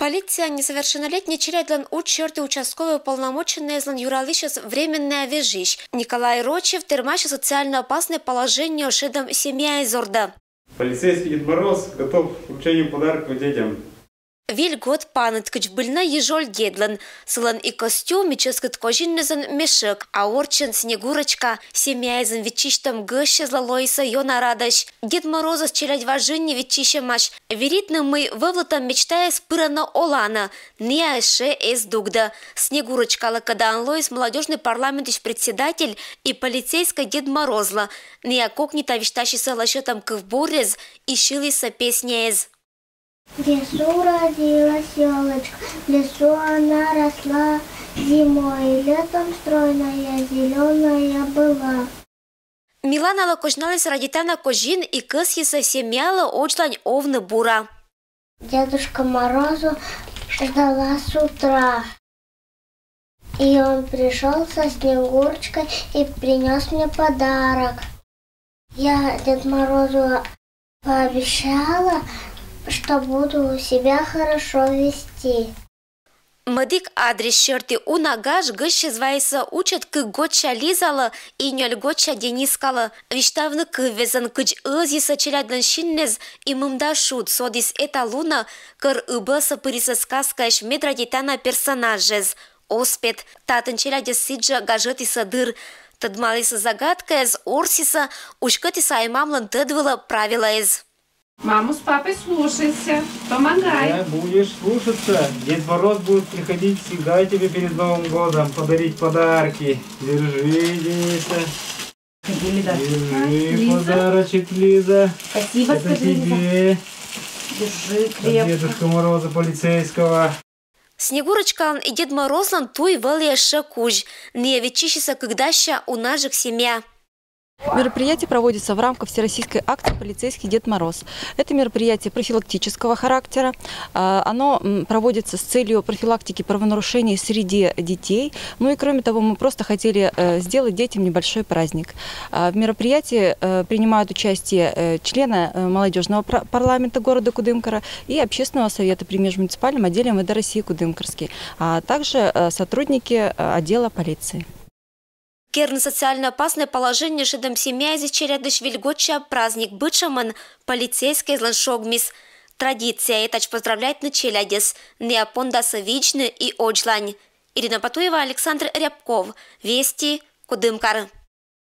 Полиция несовершеннолетний челядлан учерты участковый уполномоченный злан юралищес временная вежищ. Николай Рочев термаще социально опасное положение шедом семья из Орда. Полицейский Дед Мороз готов к вручению подарков детям. Вильгот паныткач быльна ежоль дедлан. Сылан и костюм, и ческат кожиннезан мешек, а орчен снегурочка. Семья изан ветчиштам гыще злалойса ёна радощ. Дед Мороза с челядь важинни ветчище маш. Веритны мы вывлатам мечтая спырана олана. Не аше эс дугда. Снегурочка лакадан лоис молодежный парламент ищ председатель и полицейская Дед Морозла. Не ококнита виштащиса лащетам ковбурез и шилиса песня эз. В лесу родилась елочка, в лесу она росла, зимой и летом стройная, зеленая была. Милана лакожналась родитана кожин и кыс совсем мяла очлань овны бура. Дедушка Морозу ждала с утра. И он пришел со Снегурочкой и принес мне подарок. Я Дед Морозу пообещала, что буду себя хорошо вести. Мадик адрес черти у нагаш гыще звайса учат к готча лизала и нёль готча денискала. Виштавны кывезан кыч ызиса челядlan шиннез и мымда шут содис эталуна кыр ыбыса пыриса сказкаш медрадитана персонажез. Оспет татын челядя сиджа гажетиса дыр. Тадмалиса загадка эз орсиса ушкатиса аймамлан тыдвыла правила эз. Маму с папой слушайся, помогай. Да, будешь слушаться. Дед Мороз будет приходить всегда тебе перед Новым годом, подарить подарки. Держи, Дениса. Лиза. Держи Лиза. подарочек, Лиза. Спасибо, Это скажи, Лиза. тебе. Держи От крепко. Дедушка Мороза полицейского. Снегурочка и Дед Морозлан туй вэлья шакуж. Не ветчищиса когдаща у наших семья. Мероприятие проводится в рамках всероссийской акции «Полицейский Дед Мороз». Это мероприятие профилактического характера. Оно проводится с целью профилактики правонарушений среди детей. Ну и кроме того, мы просто хотели сделать детям небольшой праздник. В мероприятии принимают участие члены молодежного парламента города Кудымкара и общественного совета при межмуниципальном отделе МВД России Кудымкарский, а также сотрудники отдела полиции. Керн социально опасное положение шедом семья из чередыш вильготча праздник бычаман полицейский зланшогмис. Традиция этач поздравлять на челядес, неапондаса вичны и очлань. Ирина Патуева, Александр Рябков. Вести, Кудымкар.